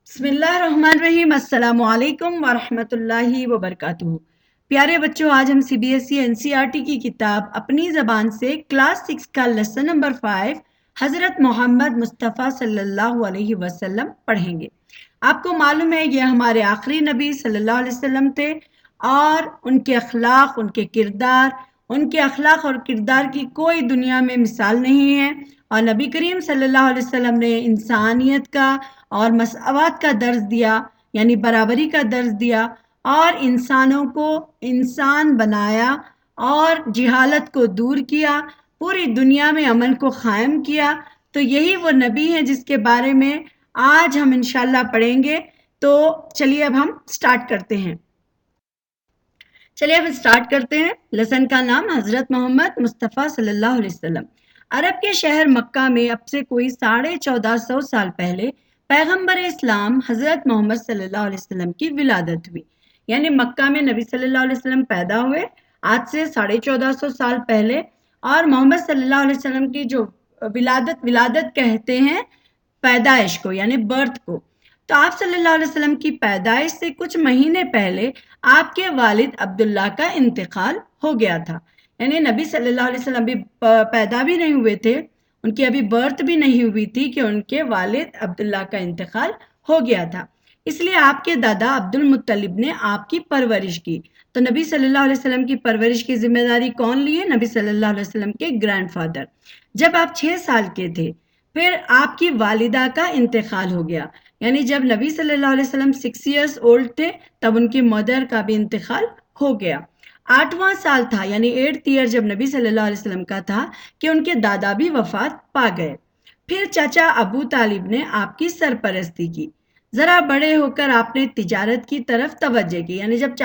بسم اللہ الرحمن الرحیم، السلام علیکم ورحمۃ اللہ وبرکاتہ۔ پیارے بچوں، آج ہم CBSE NCERT کی کتاب اپنی زبان سے کلاس 6 کا لیسن نمبر 5 حضرت محمد مصطفیٰ صلی اللہ علیہ وسلم پڑھیں گے۔ آپ کو معلوم ہے یہ ہمارے آخری نبی صلی اللہ علیہ وسلم تھے، اور ان کے اخلاق، ان کے اخلاق اور کردار کی کوئی دنیا میں مثال نہیں ہے۔ اور نبی کریم صلی اللہ علیہ وسلم نے انسانیت کا اور مساوات کا درس دیا، یعنی برابری کا درس دیا، اور انسانوں کو انسان بنایا اور جہالت کو دور کیا، پوری دنیا میں امن کو قائم کیا۔ تو یہی وہ نبی ہیں جس کے بارے میں آج ہم انشاءاللہ پڑھیں گے۔ تو چلیے اب ہم سٹارٹ کرتے ہیں۔ لیسن کا نام حضرت محمد مصطفیٰ صلی اللہ علیہ وسلم۔ عرب کے شہر مکہ میں اب سے کوئی 1450 سال پہلے پیغمبر اسلام حضرت محمد صلی اللہ علیہ وسلم کی ولادت ہوئی، یعنی مکہ میں نبی صلی اللہ علیہ وسلم پیدا ہوئے آج سے 1450 سال پہلے۔ اور محمد صلی اللہ علیہ وسلم کی جو ولادت کہتے ہیں پیدائش کو، یعنی برتھ کو۔ تو آپ صلی اللہ علیہ وسلم کی پیدائش سے کچھ مہینے پہلے آپ کے والد عبداللہ کا انتقال ہو گیا تھا، یعنی نبی صلی اللہ علیہ وسلم بھی پیدا بھی نہیں ہوئے تھے، ان کی ابھی برتھ بھی نہیں ہوئی تھی کہ ان کے والد عبداللہ کا انتقال ہو گیا تھا۔ اس لیے آپ کے دادا عبد المطلب نے آپ کی پرورش کی۔ تو نبی صلی اللہ علیہ وسلم کی پرورش کی ذمہ داری کون لیے؟ نبی صلی اللہ علیہ وسلم کے گرینڈ فادر۔ جب آپ 6 سال کے تھے پھر آپ کی والدہ کا انتقال ہو گیا، یعنی جب نبی صلی اللہ علیہ وسلم 6 ایئرس اولڈ تھے تب ان کی مدر کا بھی انتقال ہو گیا۔ 8واں سال تھا، یعنی 8th ایئر جب نبی صلی اللہ علیہ وسلم کا تھا کہ ان کے دادا بھی وفات پا گئے۔ پھر چچا ابو طالب نے آپ کی سرپرستی کی۔ ذرا بڑے ہو کر آپ نے تجارت کی طرف توجہ کی، یعنی جب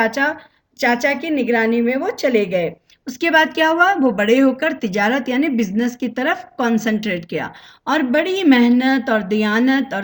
چاچا کی نگرانی میں وہ چلے گئے، اس کے بعد کیا ہوا؟ وہ بڑے ہو کر تجارت یعنی بزنس کی طرف کنسنٹریٹ کیا، اور بڑی محنت اور دیانت اور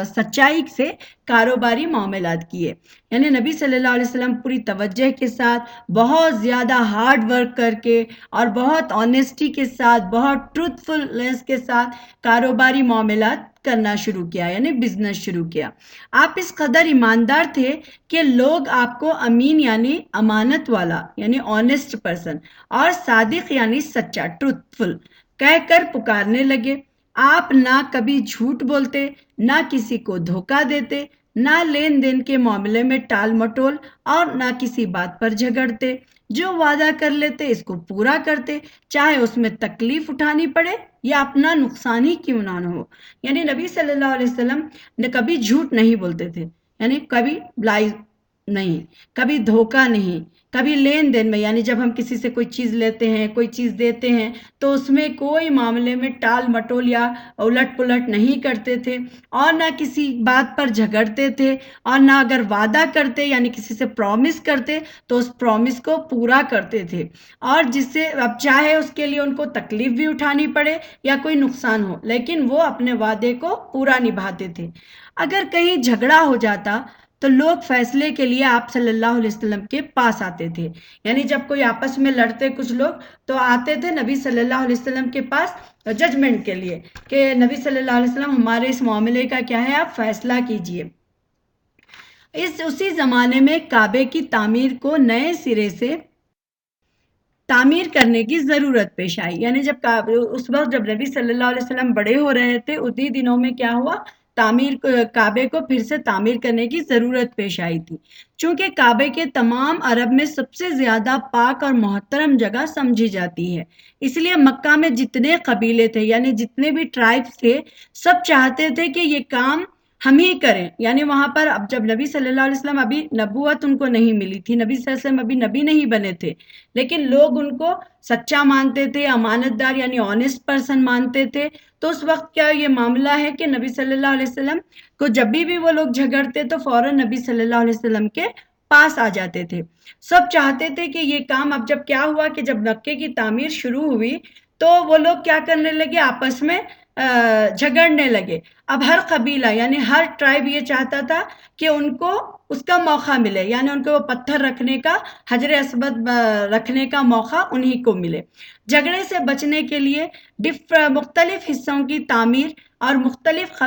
سچائی سے کاروباری معاملات کیے۔ یعنی نبی صلی اللہ علیہ وسلم پوری توجہ کے ساتھ، بہت زیادہ ہارڈ ورک کر کے اور بہت آنیسٹی کے ساتھ، بہت ٹروتھفلنس کے ساتھ کاروباری معاملات کرنا شروع کیا، یعنی بزنس شروع کیا۔ آپ اس قدر ایماندار تھے کہ لوگ آپ کو امین یعنی امانت والا، یعنی آنیسٹ پرسن، اور صادق یعنی سچا، ٹروتھفل کہہ کر پکارنے لگے۔ آپ نہ کبھی جھوٹ بولتے، نہ کسی کو دھوکہ دیتے، نہ لین دین کے معاملے میں ٹال مٹول، اور نہ کسی بات پر جھگڑتے۔ جو وعدہ کر لیتے اس کو پورا کرتے، چاہے اس میں تکلیف اٹھانی پڑے یا اپنا نقصان ہی کیوں نہ ہو۔ یعنی نبی صلی اللہ علیہ وسلم نے کبھی جھوٹ نہیں بولتے تھے، یعنی کبھی لائی نہیں، کبھی دھوکہ نہیں، کبھی لین دین میں، یعنی جب ہم کسی سے کوئی چیز لیتے ہیں، کوئی چیز دیتے ہیں تو اس میں کوئی معاملے میں ٹال مٹول یا الٹ پلٹ نہیں کرتے تھے، اور نہ کسی بات پر جھگڑتے تھے، اور نہ اگر وعدہ کرتے یعنی کسی سے پرومس کرتے تو اس پرومس کو پورا کرتے تھے، اور جس سے اب چاہے اس کے لیے ان کو تکلیف بھی اٹھانی پڑے یا کوئی نقصان ہو، لیکن وہ اپنے وعدے کو پورا نبھاتے تھے۔ اگر کہیں جھگڑا ہو جاتا تو لوگ فیصلے کے لیے آپ صلی اللہ علیہ وسلم کے پاس آتے تھے، یعنی جب کوئی آپس میں لڑتے کچھ لوگ تو آتے تھے نبی صلی اللہ علیہ وسلم کے پاس ججمنٹ کے لیے کہ نبی صلی اللہ علیہ وسلم ہمارے اس معاملے کا کیا ہے، آپ فیصلہ کیجئے۔ اسی زمانے میں کعبے کی تعمیر کو نئے سرے سے تعمیر کرنے کی ضرورت پیش آئی، یعنی اس وقت جب نبی صلی اللہ علیہ وسلم بڑے ہو رہے تھے، اسی دنوں میں کیا ہوا، کعبے کو پھر سے تعمیر کرنے کی ضرورت پیش آئی تھی، چونکہ کعبے کے تمام عرب میں سب سے زیادہ پاک اور محترم جگہ سمجھی جاتی ہے۔ اس لیے مکہ میں جتنے قبیلے تھے، یعنی جتنے بھی ٹرائبس تھے، سب چاہتے تھے کہ یہ کام ہم ہی کریں۔ یعنی وہاں پر اب جب نبی صلی اللہ علیہ وسلم ابھی نبوت ان کو نہیں ملی تھی، نبی صلی اللہ علیہ وسلم ابھی نبی نہیں بنے تھے، لیکن لوگ ان کو سچا مانتے تھے، امانت دار یعنی آنیسٹ پرسن مانتے تھے۔ تو اس وقت کیا یہ معاملہ ہے کہ نبی صلی اللہ علیہ وسلم کو جب بھی وہ لوگ جھگڑتے تو فوراً نبی صلی اللہ علیہ وسلم کے پاس آ جاتے تھے۔ سب چاہتے تھے کہ یہ کام، اب جب کیا ہوا کہ جب مکے کی تعمیر شروع ہوئی تو وہ لوگ کیا کرنے لگے، آپس میں جھگڑنے لگے۔ اب ہر قبیلہ یعنی ہر ٹرائب یہ چاہتا تھا کہ ان کو اس کا موقع ملے، یعنی ان کو وہ پتھر رکھنے کا، حجر اسود رکھنے کا موقع انہی کو ملے۔ جھگڑے سے بچنے کے لیے مختلف حصوں کی تعمیر اور مختلف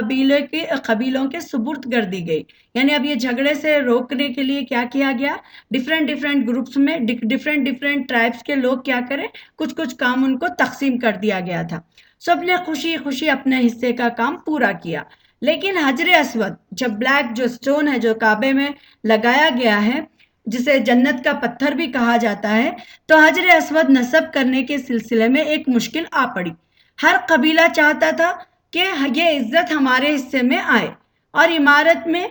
قبیلوں کے سپرد کر دی گئی. یعنی اب یہ جھگڑے سے روکنے کے لیے کیا کیا گیا، ڈفرینٹ گروپس میں ڈفرینٹ ٹرائبس کے لوگ کیا کریں، کچھ کام ان کو تقسیم کر دیا گیا تھا. سب نے خوشی خوشی اپنے حصے کا کام پورا کیا. لیکن حجر اسود، جب بلیک جو سٹون ہے جو کعبے میں لگایا گیا ہے، جسے جنت کا پتھر بھی کہا جاتا ہے، تو حجر اسود نصب کرنے کے سلسلے میں ایک مشکل آ پڑی. ہر قبیلہ چاہتا تھا کہ یہ عزت ہمارے حصے میں آئے، اور عمارت میں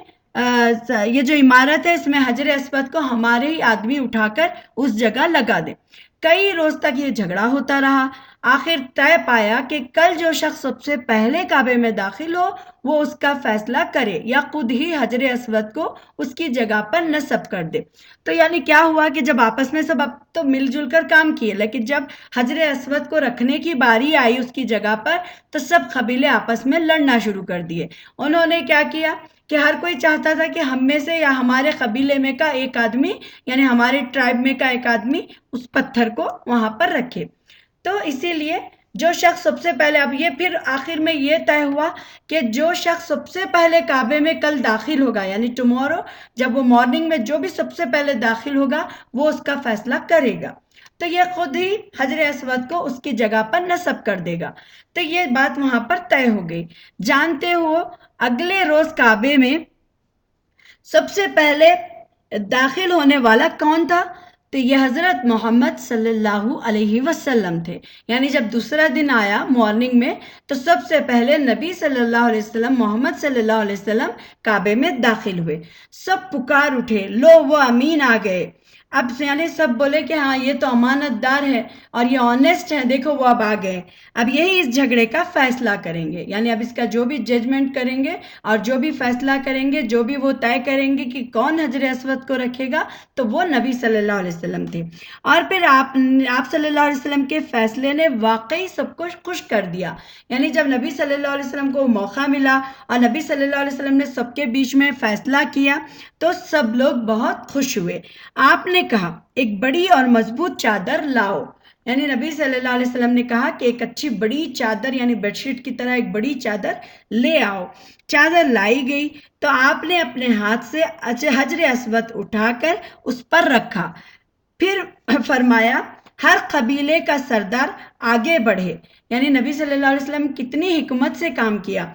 یہ جو عمارت ہے اس میں حجر اسود کو ہمارے ہی آدمی اٹھا کر اس جگہ لگا دے. کئی روز تک یہ جھگڑا ہوتا رہا. آخر طے پایا کہ کل جو شخص سب سے پہلے کعبے میں داخل ہو وہ اس کا فیصلہ کرے یا خود ہی حجر اسود کو اس کی جگہ پر نصب کر دے. تو یعنی کیا ہوا کہ جب آپس میں سب اب تو مل جل کر کام کیے، لیکن جب حجر اسود کو رکھنے کی باری آئی اس کی جگہ پر تو سب قبیلے آپس میں لڑنا شروع کر دیے. انہوں نے کیا کیا کہ ہر کوئی چاہتا تھا کہ ہم میں سے یا ہمارے قبیلے میں کا ایک آدمی، یعنی ہمارے ٹرائب میں کا ایک آدمی اس پتھر کو وہاں پر رکھے. تو اسی لیے جو شخص سب سے پہلے، اب یہ پھر آخر میں یہ طے ہوا کہ جو شخص سب سے پہلے کعبے میں کل داخل ہوگا، یعنی ٹمورو، جب وہ مارننگ میں جو بھی سب سے پہلے داخل ہوگا وہ اس کا فیصلہ کرے گا. تو یہ خود ہی حجر اسود کو اس کی جگہ پر نصب کر دے گا. تو یہ بات وہاں پر طے ہو گئی. جانتے ہو اگلے روز کعبے میں سب سے پہلے داخل ہونے والا کون تھا؟ تو یہ حضرت محمد صلی اللہ علیہ وسلم تھے. یعنی جب دوسرا دن آیا مارننگ میں تو سب سے پہلے نبی صلی اللہ علیہ وسلم، محمد صلی اللہ علیہ وسلم کعبے میں داخل ہوئے. سب پکار اٹھے، لو وہ امین آ گئے. اب یعنی سب بولے کہ ہاں یہ تو امانت دار ہے اور یہ آنیسٹ ہے، دیکھو وہ اب آ گئے. اب یہی اس جھگڑے کا فیصلہ کریں گے، یعنی اب اس کا جو بھی ججمنٹ کریں گے اور جو بھی فیصلہ کریں گے، جو بھی وہ طے کریں گے کہ کون حجر اسود کو رکھے گا، تو وہ نبی صلی اللہ علیہ وسلم تھے. اور پھر آپ صلی اللہ علیہ وسلم کے فیصلے نے واقعی سب کو خوش کر دیا. یعنی جب نبی صلی اللہ علیہ وسلم کو موقع ملا اور نبی صلی اللہ علیہ وسلم نے سب کے بیچ میں فیصلہ کیا تو سب لوگ بہت خوش ہوئے. آپ نے کہا ایک بڑی اور مضبوط چادر لاؤ. یعنی نبی صلی اللہ علیہ وسلم نے کہا کہ ایک اچھی بڑی چادر، یعنی بیڈ شیٹ کی طرح ایک بڑی چادر لے آؤ. چادر لائی گئی تو آپ نے اپنے ہاتھ سے حجر اسود اٹھا کر اس پر رکھا. پھر فرمایا ہر قبیلے کا سردار آگے بڑھے. یعنی نبی صلی اللہ علیہ وسلم کتنی حکمت سے کام کیا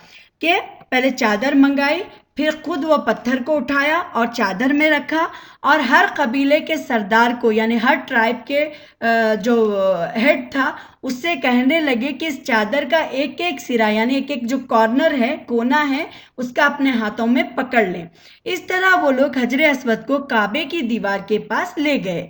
کہ پہلے چادر منگائی، پھر خود وہ پتھر کو اٹھایا اور چادر میں رکھا، اور ہر قبیلے کے سردار کو، یعنی ہر ٹرائب کے جو ہیڈ تھا اس سے کہنے لگے کہ اس چادر کا ایک ایک سرا، یعنی ایک ایک جو کارنر ہے، کونا ہے، اس کا اپنے ہاتھوں میں پکڑ لیں. اس طرح وہ لوگ حجر اسود کو کعبے کی دیوار کے پاس لے گئے.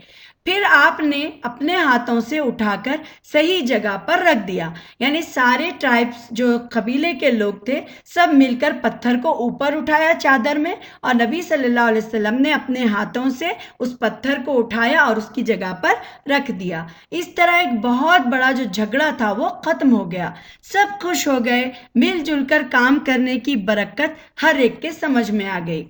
پھر آپ نے اپنے ہاتھوں سے اٹھا کر صحیح جگہ پر رکھ دیا. یعنی سارے ٹرائبس جو قبیلے کے لوگ تھے سب مل کر پتھر کو اوپر اٹھایا چادر میں، اور نبی صلی اللہ علیہ وسلم نے اپنے ہاتھوں سے اس پتھر کو اٹھایا اور اس کی جگہ پر رکھ دیا. اس طرح ایک بہت بڑا جو جھگڑا تھا وہ ختم ہو گیا. سب خوش ہو گئے. مل جل کر کام کرنے کی برکت ہر ایک کے سمجھ میں آ گئی.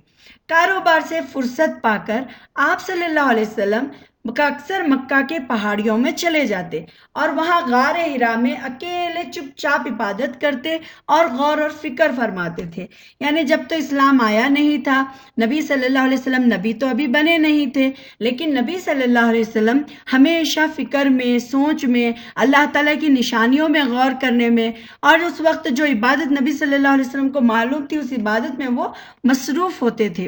کاروبار سے فرصت پا کر آپ صلی اللہ علیہ وسلم اکثر مکہ کے پہاڑیوں میں چلے جاتے اور وہاں غار ہرا میں اکیلے چپ چاپ عبادت کرتے اور غور اور فکر فرماتے تھے. یعنی جب تو اسلام آیا نہیں تھا، نبی صلی اللہ علیہ وسلم نبی تو ابھی بنے نہیں تھے، لیکن نبی صلی اللہ علیہ وسلم ہمیشہ فکر میں، سوچ میں، اللہ تعالیٰ کی نشانیوں میں غور کرنے میں، اور اس وقت جو عبادت نبی صلی اللہ علیہ وسلم کو معلوم تھی اس عبادت میں وہ مصروف ہوتے تھے.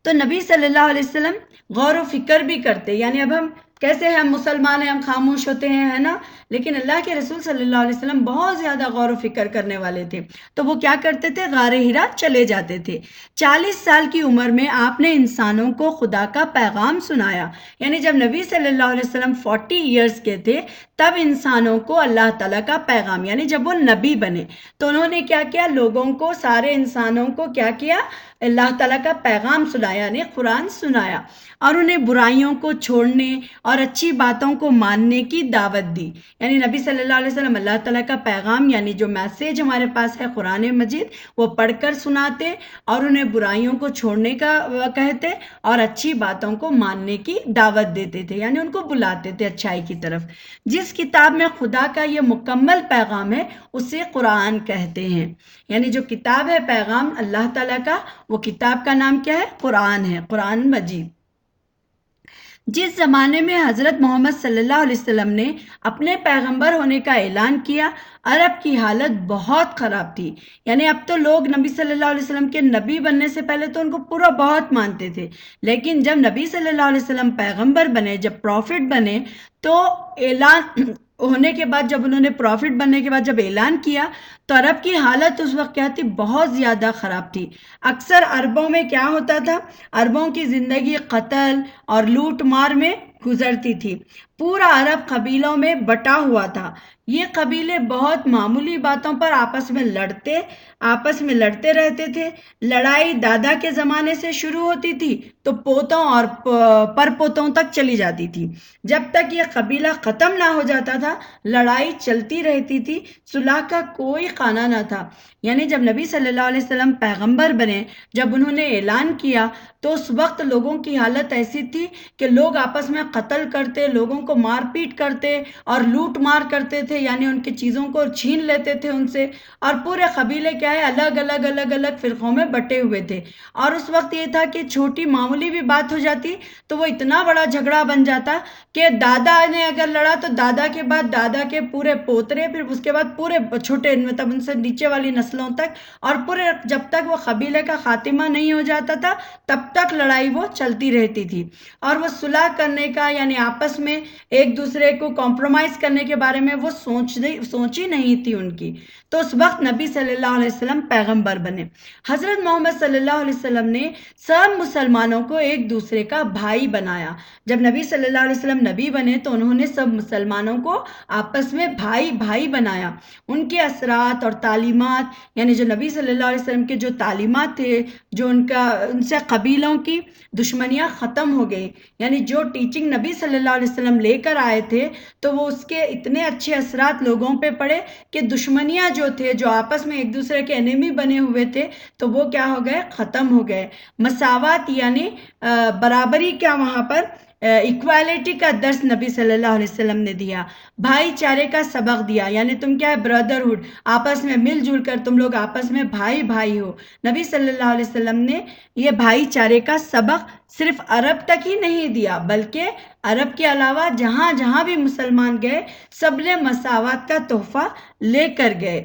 تو نبی صلی اللہ علیہ وسلم غور و فکر بھی کرتے. یعنی اب ہم کیسے ہیں، ہم مسلمان ہیں، ہم خاموش ہوتے ہیں، ہے نا، لیکن اللہ کے رسول صلی اللہ علیہ وسلم بہت زیادہ غور و فکر کرنے والے تھے. تو وہ کیا کرتے تھے، غار ہرا چلے جاتے تھے. 40 سال کی عمر میں آپ نے انسانوں کو خدا کا پیغام سنایا. یعنی جب نبی صلی اللہ علیہ وسلم 40 ایئرس کے تھے تب انسانوں کو اللہ تعالیٰ کا پیغام، یعنی جب وہ نبی بنے تو انہوں نے کیا کیا، لوگوں کو، سارے انسانوں کو کیا کیا، اللہ تعالیٰ کا پیغام سنایا، یعنی قرآن سنایا، اور انہیں برائیوں کو چھوڑنے اور اچھی باتوں کو ماننے کی دعوت دی. یعنی نبی صلی اللہ علیہ وسلم اللہ تعالیٰ کا پیغام، یعنی جو میسیج ہمارے پاس ہے قرآن مجید، وہ پڑھ کر سناتے اور انہیں برائیوں کو چھوڑنے کا کہتے اور اچھی باتوں کو ماننے کی دعوت دیتے تھے. یعنی ان کو بلاتے تھے اچھائی کی طرف. جس جس کتاب میں خدا کا یہ مکمل پیغام ہے اسے قرآن کہتے ہیں۔ یعنی جو کتاب ہے پیغام اللہ تعالیٰ کا، وہ کتاب کا نام کیا ہے؟ قرآن ہے، قرآن مجید۔ جس زمانے میں حضرت محمد صلی اللہ علیہ وسلم نے اپنے پیغمبر ہونے کا اعلان کیا، عرب کی حالت بہت خراب تھی۔ یعنی اب تو لوگ نبی صلی اللہ علیہ وسلم کے نبی بننے سے پہلے تو ان کو پورا بہت مانتے تھے، لیکن جب نبی صلی اللہ علیہ وسلم پیغمبر بنے، جب پروفٹ بنے، تو اعلان ہونے کے بعد، جب انہوں نے پروفٹ بننے کے بعد جب اعلان کیا، تو عرب کی حالت اس وقت کیا تھی؟ بہت زیادہ خراب تھی۔ اکثر عربوں میں کیا ہوتا تھا؟ عربوں کی زندگی قتل اور لوٹ مار میں گزرتی تھی۔ پورا عرب قبیلوں میں بٹا ہوا تھا۔ یہ قبیلے بہت معمولی باتوں پر آپس میں لڑتے رہتے تھے۔ لڑائی دادا کے زمانے سے شروع ہوتی تھی تو پوتوں اور پرپوتوں تک چلی جاتی تھی۔ جب تک یہ قبیلہ ختم نہ ہو جاتا تھا لڑائی چلتی رہتی تھی، صلح کا کوئی خانہ نہ تھا۔ یعنی جب نبی صلی اللہ علیہ وسلم پیغمبر بنے، جب انہوں نے اعلان کیا، تو اس وقت لوگوں کی حالت ایسی تھی کہ لوگ آپس میں قتل کرتے، لوگوں کو مار پیٹ کرتے اور لوٹ مار کرتے تھے، یعنی ان کی چیزوں کو چھین لیتے تھے ان سے، اور پورے قبیلے کیا ہے الگ الگ فرقوں میں بٹے ہوئے تھے۔ اور اس وقت یہ تھا کہ چھوٹی معمولی بھی بات ہو جاتی تو وہ اتنا بڑا جھگڑا بن جاتا کہ دادا نے اگر لڑا تو دادا کے بعد دادا کے پورے پوترے، پھر اس کے بعد پورے چھوٹے مطلب ان سے نیچے والی نسلوں تک، اور پورے جب تک وہ قبیلے کا خاتمہ نہیں ہو جاتا تھا تب تک لڑائی وہ چلتی رہتی تھی۔ اور وہ صلح کرنے کا، یعنی آپس میں ایک دوسرے کو کمپرومائز کرنے کے بارے میں وہ سوچی نہیں تھی ان کی۔ تو اس وقت نبی صلی اللہ علیہ وسلم پیغمبر بنے۔ حضرت محمد صلی اللہ علیہ وسلم نے سب مسلمانوں کو ایک دوسرے کا بھائی بنایا۔ جب نبی صلی اللہ علیہ وسلم نبی بنے تو انہوں نے سب مسلمانوں کو آپس میں بھائی بنایا۔ ان کے اثرات اور تعلیمات، یعنی جو نبی صلی اللہ علیہ وسلم کے جو تعلیمات تھے، جو ان سے قبیلوں کی دشمنیاں ختم ہو گئی، یعنی جو ٹیچنگ نبی صلی اللہ علیہ وسلم لے کر آئے تھے تو وہ اس کے اتنے اچھے اثرات لوگوں پہ پڑے کہ دشمنیاں جو تھے، جو آپس میں ایک دوسرے کے انیمی بنے ہوئے تھے، تو وہ کیا ہو گئے؟ ختم ہو گئے۔ مساوات یعنی برابری کا وہاں پر ایکویلٹی کا درس نبی صلی اللہ علیہ وسلم نے دیا۔ بھائی چارے کا سبق دیا، یعنی تم کیا ہے؟ بردرہڈ، آپس میں مل جل کر تم لوگ آپس میں بھائی ہو۔ نبی صلی اللہ علیہ وسلم نے یہ بھائی چارے کا سبق صرف عرب تک ہی نہیں دیا، بلکہ عرب کے علاوہ جہاں جہاں بھی مسلمان گئے سب نے مساوات کا تحفہ لے کر گئے۔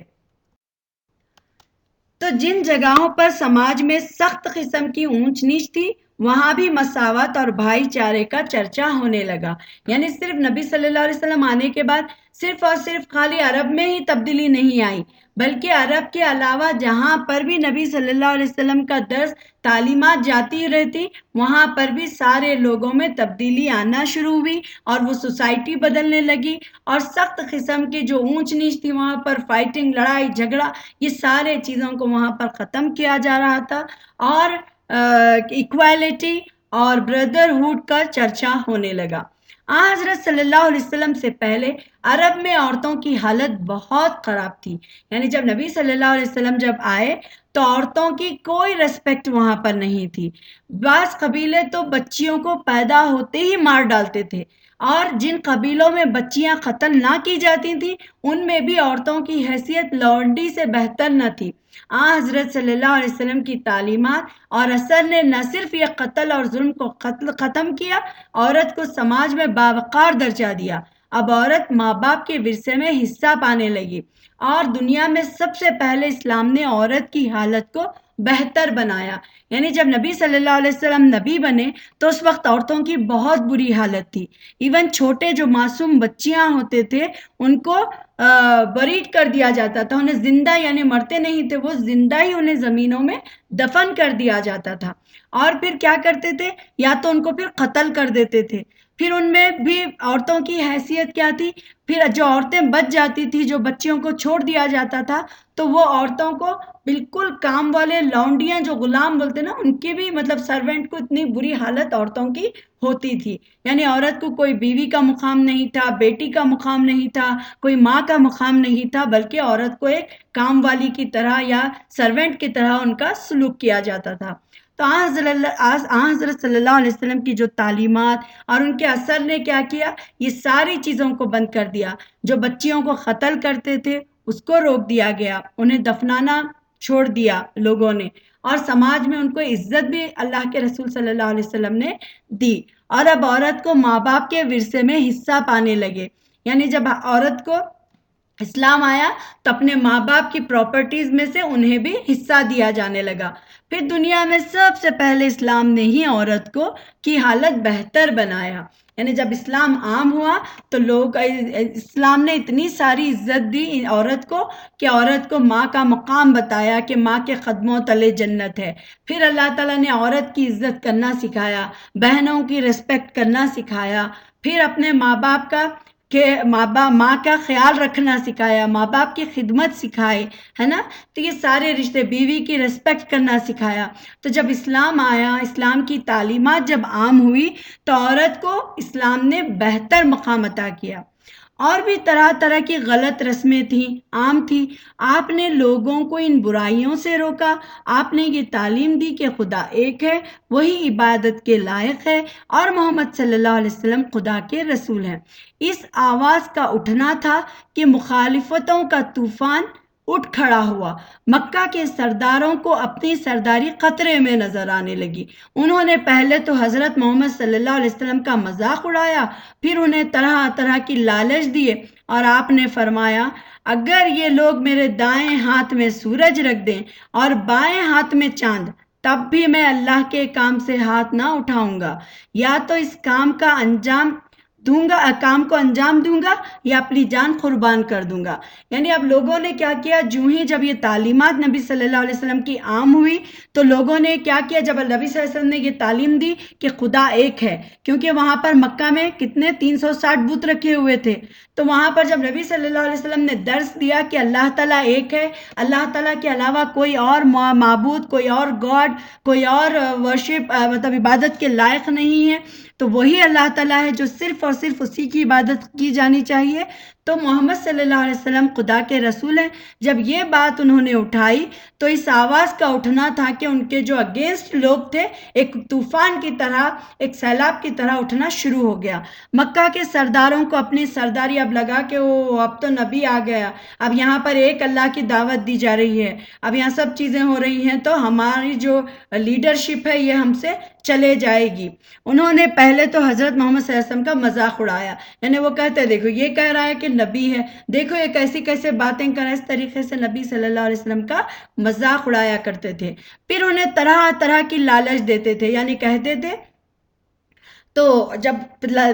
تو جن جگہوں پر سماج میں سخت قسم کی اونچ نیچ تھی وہاں بھی مساوات اور بھائی چارے کا چرچا ہونے لگا۔ یعنی صرف نبی صلی اللہ علیہ وسلم آنے کے بعد صرف اور صرف خالی عرب میں ہی تبدیلی نہیں آئی، بلکہ عرب کے علاوہ جہاں پر بھی نبی صلی اللہ علیہ وسلم کا درس تعلیمات جاتی رہتی وہاں پر بھی سارے لوگوں میں تبدیلی آنا شروع ہوئی اور وہ سوسائٹی بدلنے لگی، اور سخت قسم کی جو اونچ نیچ تھی وہاں پر فائٹنگ، لڑائی جھگڑا، یہ سارے چیزوں کو وہاں پر ختم کیا جا رہا تھا، اور ایکویلٹی اور بردرہڈ کا چرچا ہونے لگا۔ حضرت صلی اللہ علیہ وسلم سے پہلے عرب میں عورتوں کی حالت بہت خراب تھی۔ یعنی جب نبی صلی اللہ علیہ وسلم جب آئے تو عورتوں کی کوئی ریسپیکٹ وہاں پر نہیں تھی۔ بعض قبیلے تو بچیوں کو پیدا ہوتے ہی مار ڈالتے تھے، اور جن قبیلوں میں بچیاں قتل نہ کی جاتی تھیں ان میں بھی عورتوں کی حیثیت لونڈی سے بہتر نہ تھی۔ حضرت صلی اللہ علیہ وسلم کی تعلیمات اور اثر نے نہ صرف یہ قتل اور ظلم کو ختم کیا، عورت کو سماج میں باوقار درجہ دیا۔ اب عورت ماں باپ کے ورثے میں حصہ پانے لگی، اور دنیا میں سب سے پہلے اسلام نے عورت کی حالت کو بہتر بنایا۔ یعنی جب نبی صلی اللہ علیہ وسلم نبی بنے تو اس وقت عورتوں کی بہت بری حالت تھی۔ ایون چھوٹے جو معصوم بچیاں ہوتے تھے ان کو بریڈ کر دیا جاتا تھا، انہیں زندہ، یعنی مرتے نہیں تھے وہ، زندہ ہی انہیں زمینوں میں دفن کر دیا جاتا تھا، اور پھر کیا کرتے تھے؟ یا تو ان کو پھر قتل کر دیتے تھے۔ پھر ان میں بھی عورتوں کی حیثیت کیا تھی؟ پھر جو عورتیں بچ جاتی تھی، جو بچیوں کو چھوڑ دیا جاتا تھا، تو وہ عورتوں کو بالکل کام والے لونڈیاں جو غلام بولتے نا، ان کی بھی مطلب سرونٹ کو اتنی بری حالت عورتوں کی ہوتی تھی۔ یعنی عورت کو کوئی بیوی کا مقام نہیں تھا، بیٹی کا مقام نہیں تھا، کوئی ماں کا مقام نہیں تھا، بلکہ عورت کو ایک کام والی کی طرح یا سرونٹ کی طرح ان کا سلوک کیا جاتا تھا۔ تو آن حضرت صلی اللہ علیہ وسلم کی جو تعلیمات اور ان کے اثر نے کیا کیا، یہ ساری چیزوں کو بند کر دیا۔ جو بچیوں کو قتل کرتے تھے اس کو روک دیا گیا، انہیں دفنانا چھوڑ دیا لوگوں نے، اور سماج میں ان کو عزت بھی اللہ کے رسول صلی اللہ علیہ وسلم نے دی۔ اور اب عورت کو ماں باپ کے ورثے میں حصہ پانے لگے، یعنی جب عورت کو اسلام آیا تو اپنے ماں باپ کی پراپرٹیز میں سے انہیں بھی حصہ دیا جانے لگا۔ پھر دنیا میں سب سے پہلے اسلام نے ہی عورت کو کی حالت بہتر بنایا، یعنی جب اسلام عام ہوا تو اسلام نے اتنی ساری عزت دی عورت کو کہ عورت کو ماں کا مقام بتایا کہ ماں کے قدموں تلے جنت ہے۔ پھر اللہ تعالیٰ نے عورت کی عزت کرنا سکھایا، بہنوں کی رسپیکٹ کرنا سکھایا، پھر اپنے ماں باپ کا ماں کا خیال رکھنا سکھایا، ماں باپ کی خدمت سکھائے، ہے نا، تو یہ سارے رشتے، بیوی کی رسپیکٹ کرنا سکھایا۔ تو جب اسلام آیا، اسلام کی تعلیمات جب عام ہوئی تو عورت کو اسلام نے بہتر مقام عطا کیا۔ اور بھی طرح طرح کی غلط رسمیں تھیں، عام تھیں، آپ نے لوگوں کو ان برائیوں سے روکا۔ آپ نے یہ تعلیم دی کہ خدا ایک ہے، وہی عبادت کے لائق ہے، اور محمد صلی اللہ علیہ وسلم خدا کے رسول ہیں۔ اس آواز کا اٹھنا تھا کہ مخالفتوں کا طوفان اٹھ کھڑا ہوا۔ مکہ کے سرداروں کو اپنی سرداری خطرے میں نظر آنے لگی۔ انہوں نے پہلے تو حضرت محمد صلی اللہ علیہ وسلم کا مذاق اڑایا، پھر انہیں طرح طرح کی لالچ دیے، اور آپ نے فرمایا اگر یہ لوگ میرے دائیں ہاتھ میں سورج رکھ دیں اور بائیں ہاتھ میں چاند، تب بھی میں اللہ کے کام سے ہاتھ نہ اٹھاؤں گا، یا تو اس کام کو انجام دوں گا یا اپنی جان قربان کر دوں گا۔ یعنی اب لوگوں نے کیا کیا، جو ہی جب یہ تعلیمات نبی صلی اللہ علیہ وسلم کی عام ہوئی تو لوگوں نے کیا کیا، جب نبی صلی اللہ علیہ وسلم نے یہ تعلیم دی کہ خدا ایک ہے، کیونکہ وہاں پر مکہ میں کتنے 360 بت رکھے ہوئے تھے، تو وہاں پر جب نبی صلی اللہ علیہ وسلم نے درس دیا کہ اللہ تعالیٰ ایک ہے، اللہ تعالیٰ کے علاوہ کوئی اور معبود، کوئی اور گاڈ، کوئی اور ورشپ مطلب عبادت کے لائق نہیں ہے، تو وہی اللہ تعالیٰ ہے جو صرف اور صرف اسی کی عبادت کی جانی چاہیے، تو محمد صلی اللہ علیہ وسلم خدا کے رسول ہیں۔ جب یہ بات انہوں نے اٹھائی تو اس آواز کا اٹھنا تھا کہ ان کے جو اگینسٹ لوگ تھے ایک طوفان کی طرح، ایک سیلاب کی طرح اٹھنا شروع ہو گیا۔ مکہ کے سرداروں کو اپنی سرداری اب لگا کہ اب تو نبی آ گیا، اب یہاں پر ایک اللہ کی دعوت دی جا رہی ہے، اب یہاں سب چیزیں ہو رہی ہیں، تو ہماری جو لیڈرشپ ہے یہ ہم سے چلے جائے گی۔ انہوں نے پہلے تو حضرت محمد صلی اللہ علیہ وسلم کا مذاق اڑایا، یعنی وہ کہتے دیکھو یہ کہہ رہا ہے کہ نبی ہے، دیکھو یہ کیسی کیسے باتیں کر رہا ہے، اس طریقے سے نبی صلی اللہ علیہ وسلم کا مذاق اڑایا کرتے تھے۔ پھر انہیں طرح طرح کی لالچ دیتے تھے، یعنی کہتے تھے، تو جب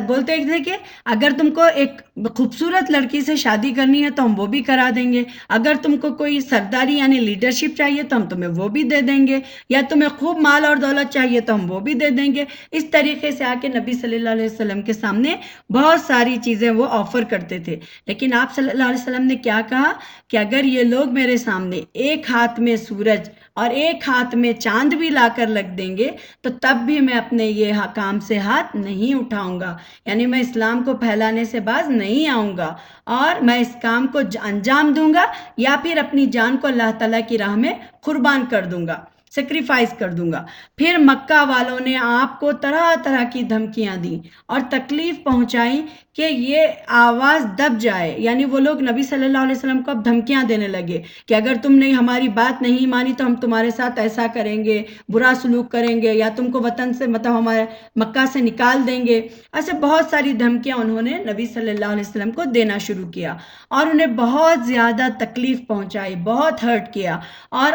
بولتے تھے کہ اگر تم کو ایک خوبصورت لڑکی سے شادی کرنی ہے تو ہم وہ بھی کرا دیں گے، اگر تم کو کوئی سرداری یعنی لیڈرشپ چاہیے تو ہم تمہیں وہ بھی دے دیں گے، یا تمہیں خوب مال اور دولت چاہیے تو ہم وہ بھی دے دیں گے۔ اس طریقے سے آ کے نبی صلی اللہ علیہ وسلم کے سامنے بہت ساری چیزیں وہ آفر کرتے تھے، لیکن آپ صلی اللہ علیہ وسلم نے کیا کہا کہ اگر یہ لوگ میرے سامنے ایک ہاتھ میں سورج اور ایک ہاتھ میں چاند بھی لا کر رکھ دیں گے تو تب بھی میں اپنے یہ کام سے ہاتھ نہیں اٹھاؤں گا، یعنی میں اسلام کو پھیلانے سے باز نہیں آؤں گا، اور میں اس کام کو انجام دوں گا یا پھر اپنی جان کو اللہ تعالیٰ کی راہ میں قربان کر دوں گا، سیکریفائز کر دوں گا۔ پھر مکہ والوں نے آپ کو طرح طرح کی دھمکیاں دیں اور تکلیف پہنچائیں کہ یہ آواز دب جائے، یعنی وہ لوگ نبی صلی اللہ علیہ وسلم کو اب دھمکیاں دینے لگے کہ اگر تم نے ہماری بات نہیں مانی تو ہم تمہارے ساتھ ایسا کریں گے، برا سلوک کریں گے، یا تم کو وطن سے مطلب ہمارے مکہ سے نکال دیں گے۔ ایسے بہت ساری دھمکیاں انہوں نے نبی صلی اللہ علیہ وسلم کو دینا شروع کیا اور انہیں بہت زیادہ تکلیف پہنچائی، بہت ہرٹ کیا۔ اور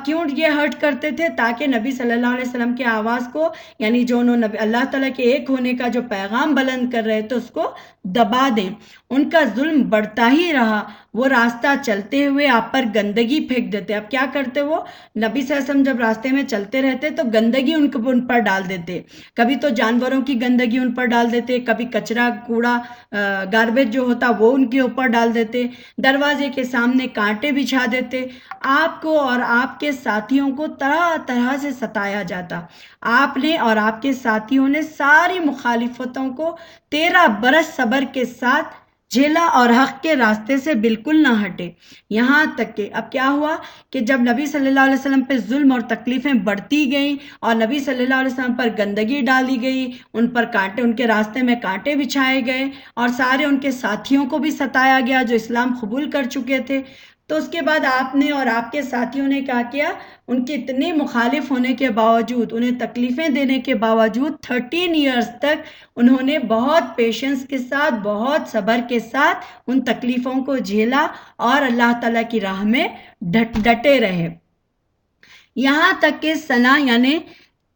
کیوں یہ ہرٹ کرتے تھے؟ تاکہ نبی صلی اللہ علیہ وسلم کی آواز کو، یعنی جو انہوں نے اللہ تعالیٰ کے ایک ہونے کا جو پیغام بلند کر رہے تھے اس کو دبا دیں۔ ان کا ظلم بڑھتا ہی رہا، وہ راستہ چلتے ہوئے آپ پر گندگی پھینک دیتے۔ اب کیا کرتے وہ نبی صلی اللہ علیہ وسلم جب راستے میں چلتے رہتے تو گندگی ان پر ڈال دیتے، کبھی تو جانوروں کی گندگی ان پر ڈال دیتے، کبھی کچرا کوڑا گاربیج جو ہوتا وہ ان کے اوپر ڈال دیتے، دروازے کے سامنے کانٹے بچھا دیتے۔ آپ کو اور آپ کے ساتھیوں کو طرح طرح سے ستایا جاتا۔ آپ نے اور آپ کے ساتھیوں نے ساری مخالفتوں کو 13 برس صبر کے ساتھ جھیلا اور حق کے راستے سے بالکل نہ ہٹے، یہاں تک کہ اب کیا ہوا کہ جب نبی صلی اللہ علیہ وسلم پہ ظلم اور تکلیفیں بڑھتی گئیں اور نبی صلی اللہ علیہ وسلم پر گندگی ڈالی گئی، ان پر کانٹے، ان کے راستے میں کانٹے بچھائے گئے اور سارے ان کے ساتھیوں کو بھی ستایا گیا جو اسلام قبول کر چکے تھے، تو اس کے بعد آپ نے اور آپ کے ساتھیوں نے کیا کیا؟ ان کے اتنے مخالف ہونے کے باوجود، انہیں تکلیفیں دینے کے باوجود 13 ایئرز تک انہوں نے بہت پیشنس کے ساتھ، بہت صبر کے ساتھ ان تکلیفوں کو جھیلا اور اللہ تعالیٰ کی راہ میں ڈٹے رہے، یہاں تک کہ سنہ یعنی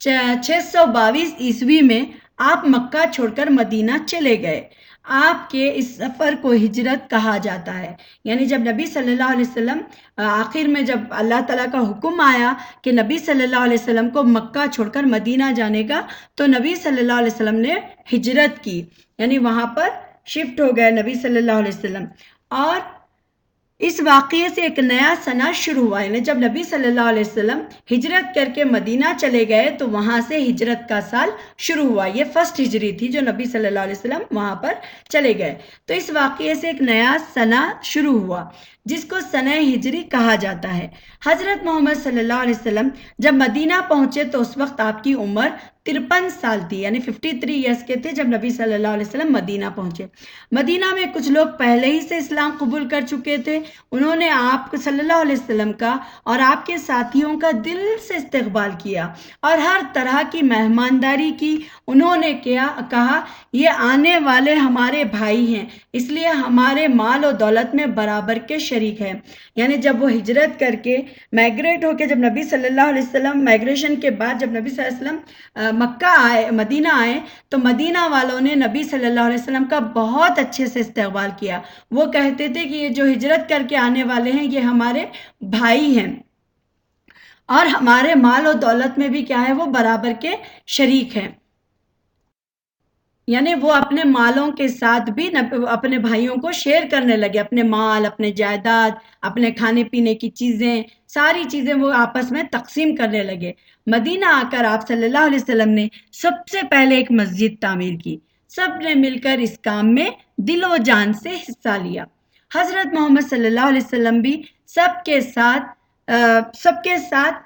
622 عیسوی میں آپ مکہ چھوڑ کر مدینہ چلے گئے۔ آپ کے اس سفر کو ہجرت کہا جاتا ہے، یعنی جب نبی صلی اللہ علیہ وسلم آخر میں جب اللہ تعالیٰ کا حکم آیا کہ نبی صلی اللہ علیہ وسلم کو مکہ چھوڑ کر مدینہ جانے کا، تو نبی صلی اللہ علیہ وسلم نے ہجرت کی، یعنی وہاں پر شفٹ ہو گئے نبی صلی اللہ علیہ وسلم، اور اس واقعے سے ایک نیا سنہ شروع ہوا، یعنی جب نبی صلی اللہ علیہ وسلم ہجرت کر کے مدینہ چلے گئے تو وہاں سے ہجرت کا سال شروع ہوا، یہ فرسٹ ہجری تھی جو نبی صلی اللہ علیہ وسلم وہاں پر چلے گئے، تو اس واقعے سے ایک نیا سنہ شروع ہوا جس کو سنہ ہجری کہا جاتا ہے۔ حضرت محمد صلی اللہ علیہ وسلم جب مدینہ پہنچے تو اس وقت آپ کی عمر 53 سال تھی، یعنی 53 ایئرس کے تھے جب نبی صلی اللہ علیہ وسلم مدینہ پہنچے۔ مدینہ میں کچھ لوگ پہلے ہی سے اسلام قبول کر چکے تھے، انہوں نے آپ صلی اللہ علیہ وسلم کا اور آپ کے ساتھیوں کا دل سے استقبال کیا اور ہر طرح کی مہمانداری کی، انہوں نے کہا یہ آنے والے ہمارے بھائی ہیں، اس لیے ہمارے مال و دولت میں برابر کے شریک ہیں، یعنی جب وہ ہجرت کر کے مائگریٹ ہو کے جب نبی صلی اللہ علیہ وسلم مائگریشن کے بعد جب نبی صلی اللہ علیہ وسلم مکہ آئے، مدینہ آئے، تو مدینہ والوں نے نبی صلی اللہ علیہ وسلم کا بہت اچھے سے استقبال کیا، وہ کہتے تھے کہ یہ جو ہجرت کر کے آنے والے ہیں یہ ہمارے بھائی ہیں اور ہمارے مال و دولت میں بھی کیا ہے، وہ برابر کے شریک ہیں، یعنی وہ اپنے مالوں کے ساتھ بھی اپنے بھائیوں کو شیئر کرنے لگے، اپنے مال، اپنے جائیداد، اپنے کھانے پینے کی چیزیں، ساری چیزیں وہ آپس میں تقسیم کرنے لگے۔ مدینہ آ کر آپ صلی اللہ علیہ وسلم نے سب سے پہلے ایک مسجد تعمیر کی، سب نے مل کر اس کام میں دل و جان سے حصہ لیا۔ حضرت محمد صلی اللہ علیہ وسلم بھی سب کے ساتھ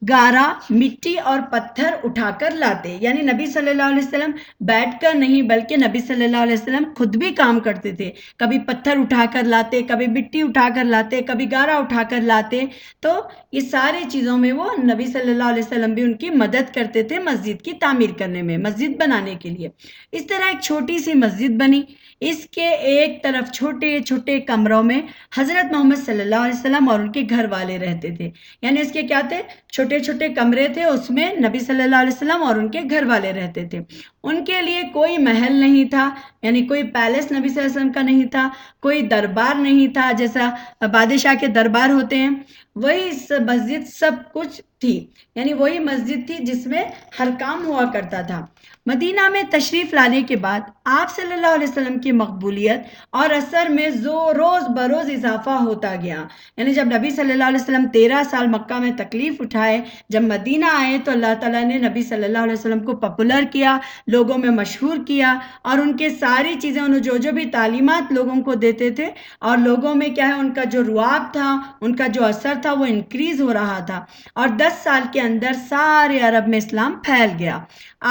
گارا، مٹی اور پتھر اٹھا کر لاتے، یعنی نبی صلی اللہ علیہ وسلم بیٹھ کر نہیں بلکہ نبی صلی اللہ علیہ وسلم خود بھی کام کرتے تھے، کبھی پتھر اٹھا کر لاتے، کبھی مٹی اٹھا کر لاتے، کبھی گارا اٹھا کر لاتے، تو یہ ساری چیزوں میں وہ نبی صلی اللہ علیہ وسلم بھی ان کی مدد کرتے تھے مسجد کی تعمیر کرنے میں، مسجد بنانے کے لیے۔ اس طرح ایک چھوٹی سی مسجد بنی، اس کے ایک طرف چھوٹے چھوٹے کمروں میں حضرت محمد صلی اللہ علیہ وسلم اور ان کے گھر والے رہتے تھے، یعنی اس کے کیا تھے، چھوٹے چھوٹے کمرے تھے، اس میں نبی صلی اللہ علیہ وسلم اور ان کے گھر والے رہتے تھے، ان کے لیے کوئی محل نہیں تھا، یعنی کوئی پیلس نبی صلی اللہ علیہ وسلم کا نہیں تھا، کوئی دربار نہیں تھا جیسا بادشاہ کے دربار ہوتے ہیں، وہی مسجد سب کچھ تھی، یعنی وہی مسجد تھی جس میں ہر کام ہوا کرتا تھا۔ مدینہ میں تشریف لانے کے بعد آپ صلی اللہ علیہ وسلم کی مقبولیت اور اثر میں روز بروز اضافہ ہوتا گیا، یعنی جب نبی صلی اللہ علیہ وسلم 13 سال مکہ میں تکلیف اٹھائے، جب مدینہ آئے تو اللہ تعالیٰ نے نبی صلی اللہ علیہ وسلم کو پاپولر کیا، لوگوں میں مشہور کیا، اور ان کے ساری چیزیں انہوں جو بھی تعلیمات لوگوں کو دیتے تھے اور لوگوں میں کیا ہے ان کا جو رعب تھا، ان کا جو اثر تھا وہ انکریز ہو رہا تھا، اور 10 سال کے اندر سارے عرب میں اسلام پھیل گیا۔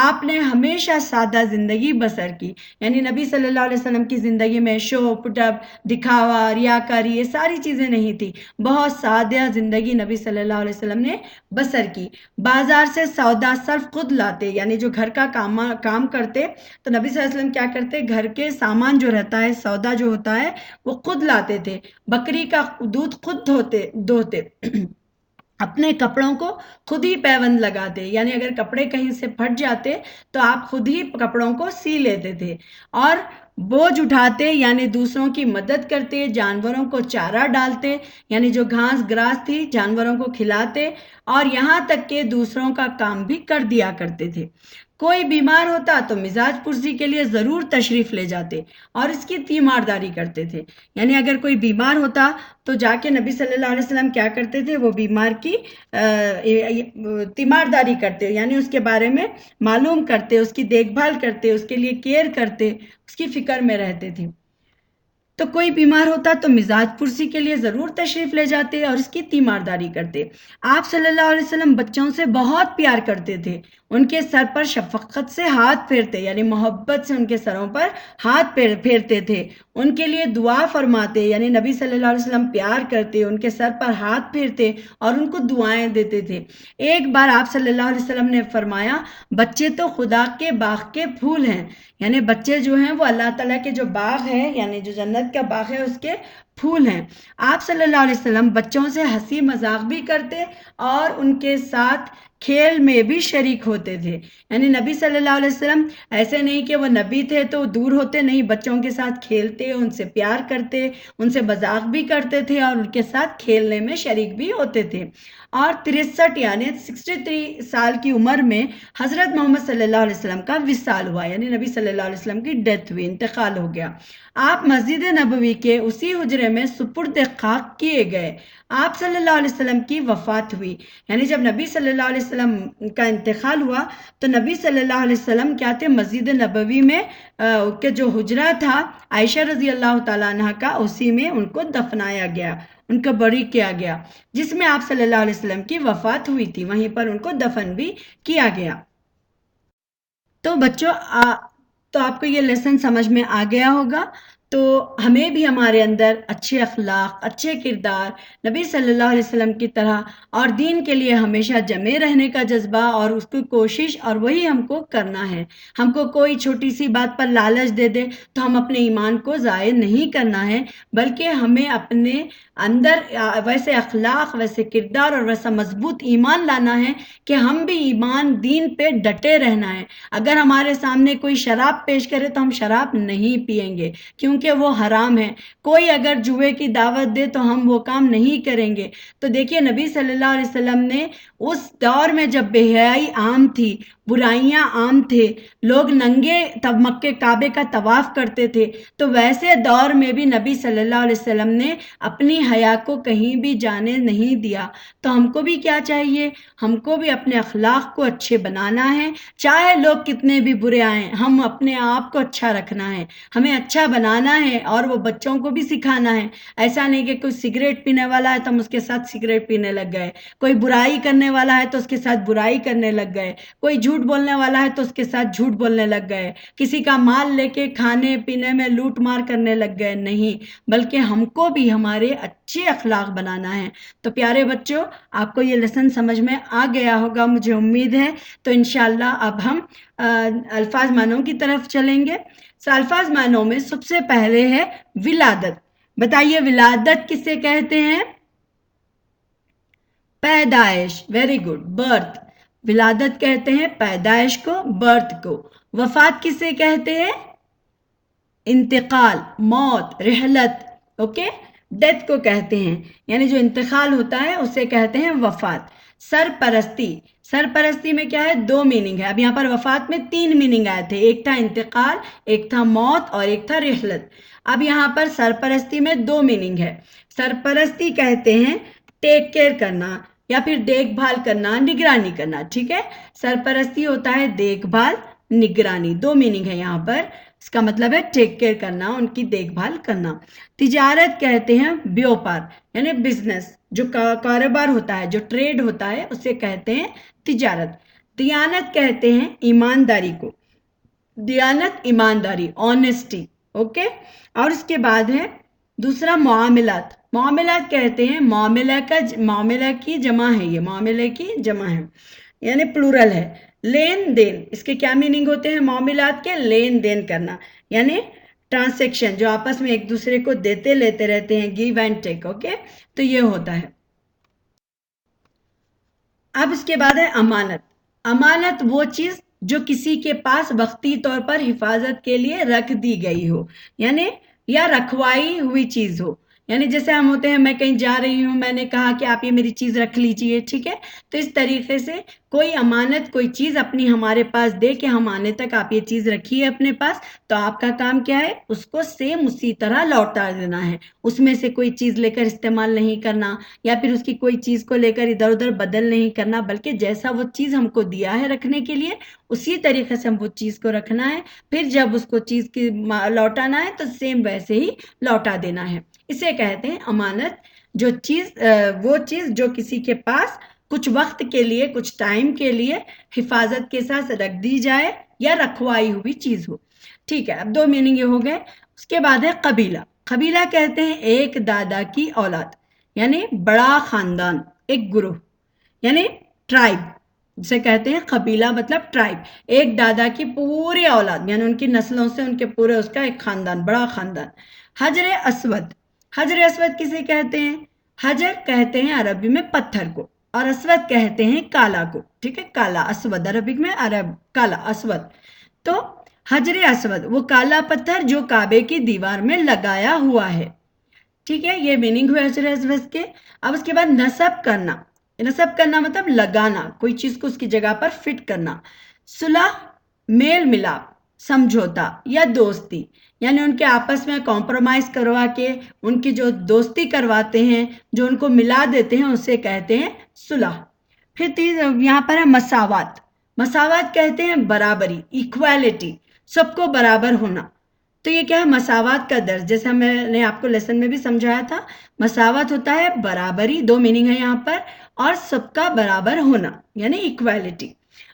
آپ نے ہمیشہ سادہ زندگی بسر کی، یعنی نبی صلی اللہ علیہ وسلم کی زندگی میں شو پٹب، دکھاوا، ریاکاری، یہ ساری چیزیں نہیں تھی، بہت سادہ زندگی نبی صلی اللہ علیہ وسلم نے بسر کی۔ بازار سے سودا صرف خود لاتے، یعنی جو گھر کا کام کرتے تو نبی صلی اللہ علیہ وسلم کیا کرتے، گھر کے سامان جو رہتا ہے، سودا جو ہوتا ہے وہ خود لاتے تھے، بکری کا دودھ خود دھوتے اپنے کپڑوں کو خود ہی پیوند لگاتے، یعنی اگر کپڑے کہیں سے پھٹ جاتے تو آپ خود ہی کپڑوں کو سی لیتے تھے، اور بوجھ اٹھاتے یعنی دوسروں کی مدد کرتے، جانوروں کو چارہ ڈالتے، یعنی جو گھاس گراس تھی جانوروں کو کھلاتے، اور یہاں تک کہ دوسروں کا کام بھی کر دیا کرتے تھے۔ کوئی بیمار ہوتا تو مزاج پرسی کے لیے ضرور تشریف لے جاتے اور اس کی تیمارداری کرتے تھے، یعنی اگر کوئی بیمار ہوتا تو جا کے نبی صلی اللہ علیہ وسلم کیا کرتے تھے، وہ بیمار کی تیمارداری کرتے، یعنی اس کے بارے میں معلوم کرتے، اس کی دیکھ بھال کرتے، اس کے لیے کیئر کرتے، اس کی فکر میں رہتے تھے۔ تو کوئی بیمار ہوتا تو مزاج پرسی کے لیے ضرور تشریف لے جاتے اور اس کی تیمارداری کرتے۔ آپ صلی اللہ علیہ وسلم بچوں سے بہت پیار کرتے تھے، ان کے سر پر شفقت سے ہاتھ پھیرتے، یعنی محبت سے ان کے سروں پر ہاتھ پھیرتے تھے، ان کے لیے دعا فرماتے، یعنی نبی صلی اللہ علیہ وسلم پیار کرتے، ان کے سر پر ہاتھ پھیرتے اور ان کو دعائیں دیتے تھے۔ ایک بار آپ صلی اللہ علیہ وسلم نے فرمایا، بچے تو خدا کے باغ کے پھول ہیں، یعنی بچے جو ہیں وہ اللہ تعالیٰ کے جو باغ ہے، یعنی جو جنت کا باغ ہے اس کے پھول ہیں۔ آپ صلی اللہ علیہ وسلم بچوں سے ہنسی مذاق بھی کرتے اور ان کے ساتھ کھیل میں بھی شریک ہوتے تھے، یعنی نبی صلی اللہ علیہ وسلم ایسے نہیں کہ وہ نبی تھے تو دور ہوتے، نہیں، بچوں کے ساتھ کھیلتے، ان سے پیار کرتے، ان سے مذاق بھی کرتے تھے اور ان کے ساتھ کھیلنے میں شریک بھی ہوتے تھے۔ اور 63 یعنی 63 سال کی عمر میں حضرت محمد صلی اللہ علیہ وسلم کا وصال ہوا، یعنی نبی صلی اللہ علیہ وسلم کی ڈیتھ ہوئی، انتقال ہو گیا۔ آپ مسجد نبوی کے اسی حجرے میں سپرد خاک کیے گئے۔ آپ صلی اللہ علیہ وسلم کی وفات ہوئی، یعنی جب نبی صلی اللہ علیہ وسلم کا انتقال ہوا تو نبی صلی اللہ علیہ وسلم کیا تھے، مسجد نبوی میں کہ جو حجرہ تھا عائشہ رضی اللہ تعالیٰ عنہ کا، اسی میں ان کو دفنایا گیا، ان کو بری کیا گیا، جس میں آپ صلی اللہ علیہ وسلم کی وفات ہوئی تھی، وہیں پر ان کو دفن بھی کیا گیا۔ تو بچوں تو آپ کو یہ لیسن سمجھ میں آ گیا ہوگا۔ تو ہمیں بھی ہمارے اندر اچھے اخلاق، اچھے کردار، نبی صلی اللہ علیہ وسلم کی طرح اور دین کے لیے ہمیشہ جمے رہنے کا جذبہ اور اس کی کوشش، اور وہی ہم کو کرنا ہے۔ ہم کو کوئی چھوٹی سی بات پر لالچ دے دے تو ہم اپنے ایمان کو ضائع نہیں کرنا ہے، بلکہ ہمیں اپنے اندر ویسے اخلاق، ویسے کردار اور ویسا مضبوط ایمان لانا ہے کہ ہم بھی ایمان دین پہ ڈٹے رہنا ہے۔ اگر ہمارے سامنے کوئی شراب پیش کرے تو ہم شراب نہیں پئیں گے، کیونکہ وہ حرام ہے۔ کوئی اگر جوئے کی دعوت دے تو ہم وہ کام نہیں کریں گے۔ تو دیکھیے نبی صلی اللہ علیہ وسلم نے اس دور میں جب بے حیائی عام تھی، برائیاں عام تھے، لوگ ننگے تب مکے کعبے کا طواف کرتے تھے، تو ویسے دور میں بھی نبی صلی اللہ علیہ وسلم نے اپنی حیا کو کہیں بھی جانے نہیں دیا۔ تو ہم کو بھی کیا چاہیے، ہم کو بھی اپنے اخلاق کو اچھے بنانا ہے، چاہے لوگ کتنے بھی برے آئیں، ہم اپنے آپ کو اچھا رکھنا ہے، ہمیں اچھا بنانا ہے اور وہ بچوں کو بھی سکھانا ہے۔ ایسا نہیں کہ کوئی سگریٹ پینے والا ہے تو ہم اس کے ساتھ سگریٹ پینے لگ گئے، کوئی برائی کرنے والا ہے تو اس کے ساتھ برائی کرنے لگ گئے، کوئی جھوٹ بولنے والا ہے تو اس کے ساتھ جھوٹ بولنے لگ گئے، کسی کا مال لے کے کھانے پینے میں لوٹ مار کرنے لگ گئے، نہیں، بلکہ ہم کو بھی ہمارے اچھے اخلاق بنانا ہے۔ تو پیارے بچوں، آپ کو یہ لیسن سمجھ میں آ گیا ہوگا، مجھے امید ہے۔ تو انشاءاللہ اب ہم الفاظ معنوں کی طرف چلیں گے۔ الفاظ معنوں میں سب سے پہلے ہے ولادت۔ بتائیے ولادت کسے کہتے ہیں؟ پیدائش، ویری گڈ، برتھ۔ ولادت کہتے ہیں پیدائش کو، برتھ کو۔ وفات کسے کہتے ہیں؟ انتقال، موت، رحلت، اوکے، ڈیتھ کو کہتے ہیں، یعنی جو انتقال ہوتا ہے اسے کہتے ہیں وفات۔ سرپرستی، سرپرستی میں کیا ہے؟ 2 میننگ ہے۔ اب یہاں پر وفات میں 3 میننگ آئے تھے، ایک تھا انتقال، ایک تھا موت اور ایک تھا رحلت۔ اب یہاں پر سرپرستی میں 2 میننگ ہے۔ سرپرستی کہتے ہیں ٹیک کیئر کرنا یا پھر دیکھ بھال کرنا، نگرانی کرنا، ٹھیک ہے؟ سرپرستی ہوتا ہے دیکھ بھال، نگرانی، 2 میننگ ہے یہاں پر۔ اس کا مطلب ہے ٹیک کیئر کرنا، ان کی دیکھ بھال کرنا۔ تجارت کہتے ہیں بیوپار، یعنی بزنس، جو کاروبار ہوتا ہے، جو ٹریڈ ہوتا ہے اسے کہتے ہیں تجارت۔ دیانت کہتے ہیں ایمانداری کو، دیانت ایمانداری، آنیسٹی، اوکے۔ اور اس کے بعد ہے دوسرا معاملات۔ معاملات کہتے ہیں معاملہ کی جمع ہے، یہ معاملے کی جمع ہے، یعنی پلورل ہے۔ لین دین، اس کے کیا میننگ ہوتے ہیں معاملات کے؟ لین دین کرنا، یعنی ٹرانزیکشن، جو آپس میں ایک دوسرے کو دیتے لیتے رہتے ہیں، گیو اینڈ ٹیک، اوکے، تو یہ ہوتا ہے۔ اب اس کے بعد ہے امانت۔ امانت وہ چیز جو کسی کے پاس وقتی طور پر حفاظت کے لیے رکھ دی گئی ہو، یعنی یا رکھوائی ہوئی چیز ہو، یعنی جیسے ہم ہوتے ہیں، میں کہیں جا رہی ہوں، میں نے کہا کہ آپ یہ میری چیز رکھ لیجئے، ٹھیک ہے، تو اس طریقے سے کوئی امانت کوئی چیز اپنی ہمارے پاس دے کہ ہم آنے تک آپ یہ چیز رکھیے اپنے پاس، تو آپ کا کام کیا ہے، اس کو سیم اسی طرح لوٹا دینا ہے، اس میں سے کوئی چیز لے کر استعمال نہیں کرنا، یا پھر اس کی کوئی چیز کو لے کر ادھر ادھر بدل نہیں کرنا، بلکہ جیسا وہ چیز ہم کو دیا ہے رکھنے کے لیے اسی طریقے سے ہم وہ چیز کو رکھنا ہے، پھر جب اس کو چیز کی لوٹانا ہے تو سیم ویسے ہی لوٹا دینا ہے۔ اسے کہتے ہیں امانت، جو چیز وہ چیز جو کسی کے پاس کچھ وقت کے لیے، کچھ ٹائم کے لیے حفاظت کے ساتھ رکھ دی جائے یا رکھوائی ہوئی چیز ہو، ٹھیک ہے۔ اب دو میننگ یہ ہو گئے۔ اس کے بعد ہے قبیلہ۔ قبیلہ کہتے ہیں ایک دادا کی اولاد، یعنی بڑا خاندان، ایک گروہ، یعنی ٹرائب، جسے کہتے ہیں قبیلہ مطلب ٹرائب، ایک دادا کی پوری اولاد، یعنی ان کی نسلوں سے ان کے پورے اس کا ایک خاندان، بڑا خاندان۔ حجر اسود، حجر اسود کسے کہتے ہیں؟ حجر کہتے ہیں عربی میں پتھر کو، اور اسود کہتے ہیں کالا کو، ٹھیک ہے، کالا، اسود عربک میں کالا، اسود۔ تو حجر اسود وہ کالا پتھر جو کعبے کی دیوار میں لگایا ہوا ہے، ٹھیک ہے، یہ میننگ ہوئے حجر اسود کے۔ اب اس کے بعد نصب کرنا، نصب کرنا مطلب لگانا، کوئی چیز کو اس کی جگہ پر فٹ کرنا۔ صلح، میل ملاپ، سمجھوتا یا دوستی، یعنی ان کے آپس میں کمپرومائز کروا کے ان کی جو دوستی کرواتے ہیں، جو ان کو ملا دیتے ہیں، اسے کہتے ہیں صلح۔ پھر یہاں پر ہے مساوات۔ مساوات کہتے ہیں برابری، ایکویلٹی، سب کو برابر ہونا۔ تو یہ کیا ہے؟ مساوات کا درج، جیسے میں نے آپ کو لیسن میں بھی سمجھایا تھا، مساوات ہوتا ہے برابری، دو میننگ ہے یہاں پر، اور سب کا برابر ہونا یعنی ایکویلٹی۔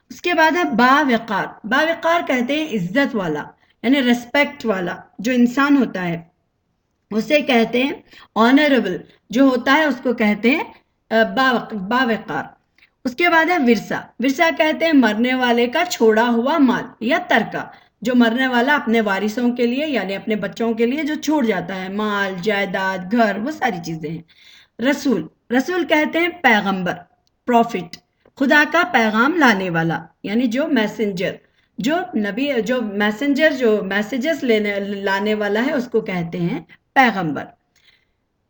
اس کے بعد ہے باوقار۔ باوقار کہتے ہیں عزت والا، یعنی ریسپیکٹ والا جو انسان ہوتا ہے اسے کہتے ہیں آنریبل، جو ہوتا ہے اس کو کہتے ہیں باوقار۔ اس کے بعد ہے ورثہ۔ ورثہ کہتے ہیں مرنے والے کا چھوڑا ہوا مال یا ترکہ، جو مرنے والا اپنے وارثوں کے لیے یعنی اپنے بچوں کے لیے جو چھوڑ جاتا ہے، مال، جائیداد، گھر، وہ ساری چیزیں ہیں۔ رسول، رسول کہتے ہیں پیغمبر، پروفٹ، خدا کا پیغام لانے والا، یعنی جو میسنجر، جو نبی، جو میسنجر، جو میسیجز لانے والا ہے اس کو کہتے ہیں پیغمبر۔